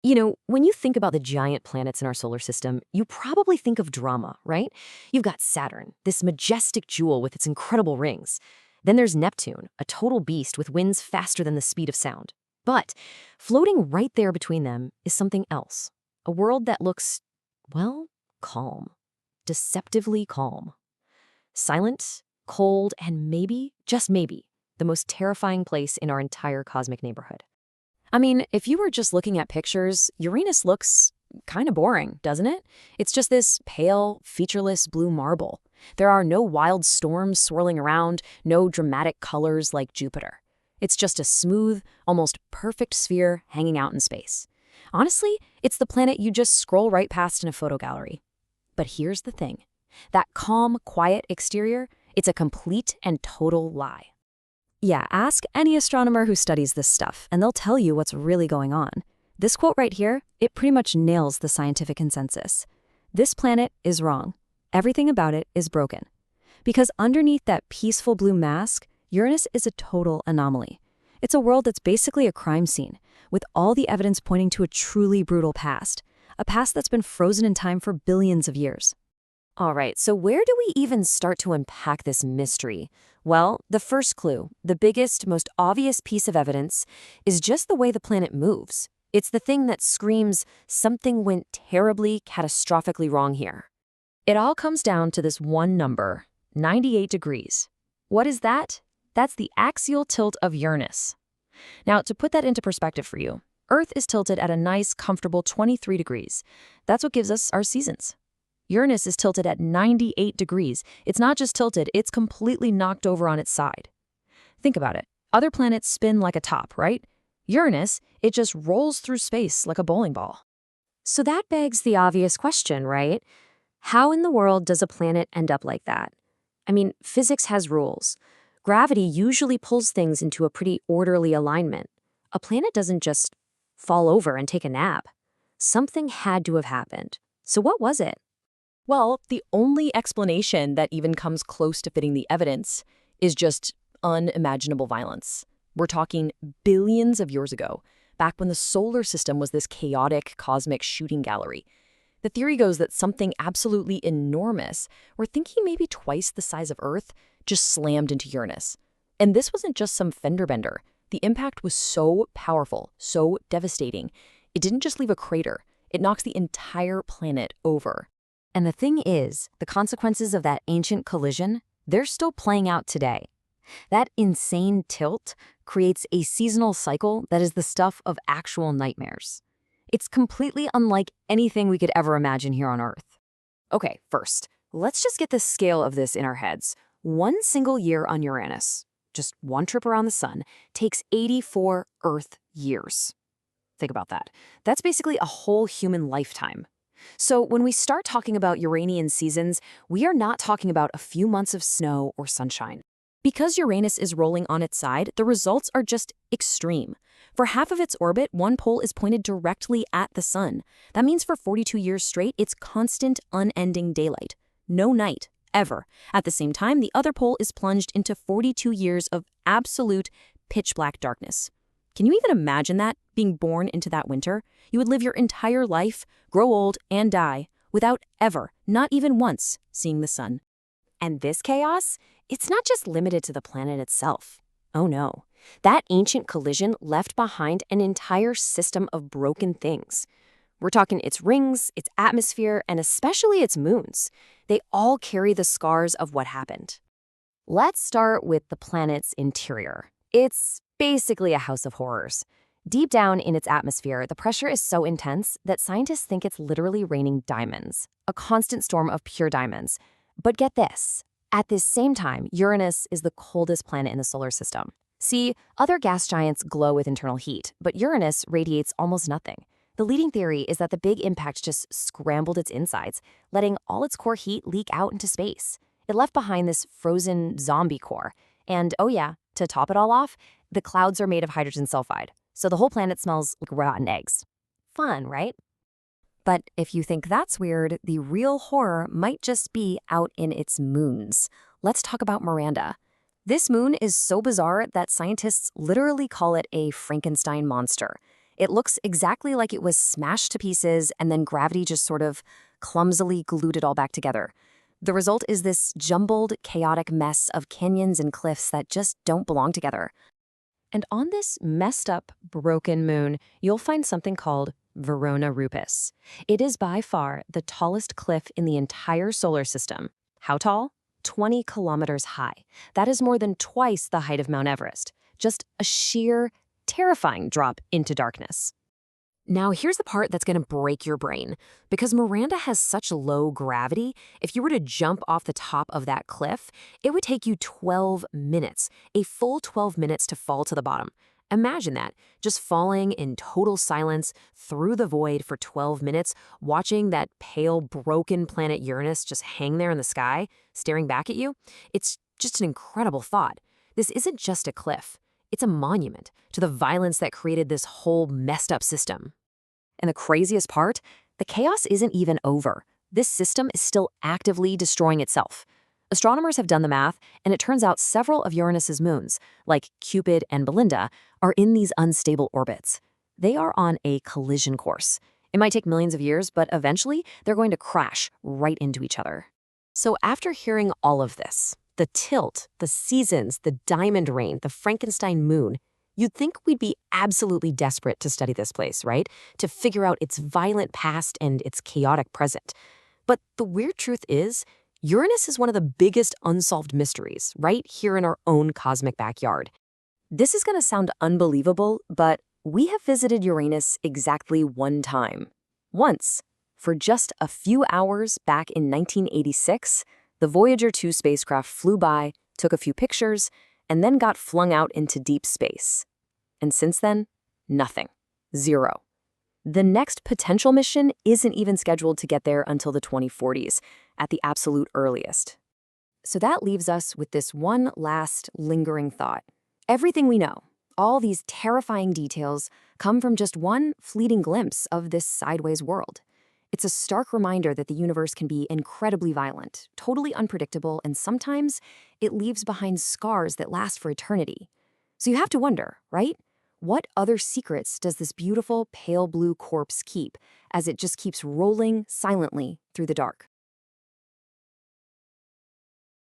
When you think about the giant planets in our solar system, you probably think of drama, right? You've got Saturn, this majestic jewel with its incredible rings. Then there's Neptune, a total beast with winds faster than the speed of sound. But floating right there between them is something else. A world that looks, well, calm. Deceptively calm. Silent, cold, and maybe, just maybe, the most terrifying place in our entire cosmic neighborhood. I mean, if you were just looking at pictures, Uranus looks kind of boring, doesn't it? It's just this pale, featureless blue marble. There are no wild storms swirling around, no dramatic colors like Jupiter. It's just a smooth, almost perfect sphere hanging out in space. Honestly, it's the planet you just scroll right past in a photo gallery. But here's the thing. That calm, quiet exterior, it's a complete and total lie. Yeah, ask any astronomer who studies this stuff, and they'll tell you what's really going on. This quote right here, it pretty much nails the scientific consensus. This planet is wrong. Everything about it is broken. Because underneath that peaceful blue mask, Uranus is a total anomaly. It's a world that's basically a crime scene, with all the evidence pointing to a truly brutal past. A past that's been frozen in time for billions of years. All right, so where do we even start to unpack this mystery? Well, the first clue, the biggest, most obvious piece of evidence, is just the way the planet moves. It's the thing that screams, something went terribly, catastrophically wrong here. It all comes down to this one number, 98 degrees. What is that? That's the axial tilt of Uranus. Now, to put that into perspective for you, Earth is tilted at a nice, comfortable 23 degrees. That's what gives us our seasons. Uranus is tilted at 98 degrees. It's not just tilted, it's completely knocked over on its side. Think about it. Other planets spin like a top, right? Uranus, it just rolls through space like a bowling ball. So that begs the obvious question, right? How in the world does a planet end up like that? I mean, physics has rules. Gravity usually pulls things into a pretty orderly alignment. A planet doesn't just fall over and take a nap. Something had to have happened. So what was it? Well, the only explanation that even comes close to fitting the evidence is just unimaginable violence. We're talking billions of years ago, back when the solar system was this chaotic cosmic shooting gallery. The theory goes that something absolutely enormous, we're thinking maybe twice the size of Earth, just slammed into Uranus. And this wasn't just some fender bender. The impact was so powerful, so devastating. It didn't just leave a crater. It knocks the entire planet over. And the thing is, the consequences of that ancient collision, they're still playing out today. That insane tilt creates a seasonal cycle that is the stuff of actual nightmares. It's completely unlike anything we could ever imagine here on Earth. Okay, first, let's just get the scale of this in our heads. One single year on Uranus, just one trip around the sun, takes 84 Earth years. Think about that. That's basically a whole human lifetime. So when we start talking about Uranian seasons, we are not talking about a few months of snow or sunshine. Because Uranus is rolling on its side, the results are just extreme. For half of its orbit, one pole is pointed directly at the sun. That means for 42 years straight, it's constant, unending daylight. No night, ever. At the same time, the other pole is plunged into 42 years of absolute pitch-black darkness. Can you even imagine that, being born into that winter? You would live your entire life, grow old, and die, without ever, not even once, seeing the sun. And this chaos, it's not just limited to the planet itself. Oh no. That ancient collision left behind an entire system of broken things. We're talking its rings, its atmosphere, and especially its moons. They all carry the scars of what happened. Let's start with the planet's interior. It's basically a house of horrors. Deep down in its atmosphere, the pressure is so intense that scientists think it's literally raining diamonds, a constant storm of pure diamonds. But get this, at this same time, Uranus is the coldest planet in the solar system. See, other gas giants glow with internal heat, but Uranus radiates almost nothing. The leading theory is that the big impact just scrambled its insides, letting all its core heat leak out into space. It left behind this frozen zombie core. And oh yeah, to top it all off, the clouds are made of hydrogen sulfide, so the whole planet smells like rotten eggs. Fun, right? But if you think that's weird, the real horror might just be out in its moons. Let's talk about Miranda. This moon is so bizarre that scientists literally call it a Frankenstein monster. It looks exactly like it was smashed to pieces and then gravity just sort of clumsily glued it all back together. The result is this jumbled, chaotic mess of canyons and cliffs that just don't belong together. And on this messed up, broken moon, you'll find something called Verona Rupes. It is by far the tallest cliff in the entire solar system. How tall? 20 kilometers high. That is more than twice the height of Mount Everest. Just a sheer, terrifying drop into darkness. Now, here's the part that's going to break your brain. Because Miranda has such low gravity, if you were to jump off the top of that cliff, it would take you 12 minutes, a full 12 minutes to fall to the bottom. Imagine that, just falling in total silence through the void for 12 minutes, watching that pale, broken planet Uranus just hang there in the sky, staring back at you. It's just an incredible thought. This isn't just a cliff. It's a monument to the violence that created this whole messed up system. And the craziest part, the chaos isn't even over. This system is still actively destroying itself. Astronomers have done the math, and it turns out several of Uranus's moons, like Cupid and Belinda, are in these unstable orbits. They are on a collision course. It might take millions of years, but eventually they're going to crash right into each other. So after hearing all of this, the tilt, the seasons, the diamond rain, the Frankenstein moon, you'd think we'd be absolutely desperate to study this place, right? To figure out its violent past and its chaotic present. But the weird truth is, Uranus is one of the biggest unsolved mysteries right here in our own cosmic backyard. This is going to sound unbelievable, but we have visited Uranus exactly one time. Once. For just a few hours back in 1986, the Voyager 2 spacecraft flew by, took a few pictures, and then got flung out into deep space. And since then, nothing. Zero. The next potential mission isn't even scheduled to get there until the 2040s, at the absolute earliest. So that leaves us with this one last lingering thought. Everything we know, all these terrifying details, come from just one fleeting glimpse of this sideways world. It's a stark reminder that the universe can be incredibly violent, totally unpredictable, and sometimes it leaves behind scars that last for eternity. So you have to wonder, right? What other secrets does this beautiful pale blue corpse keep as it just keeps rolling silently through the dark?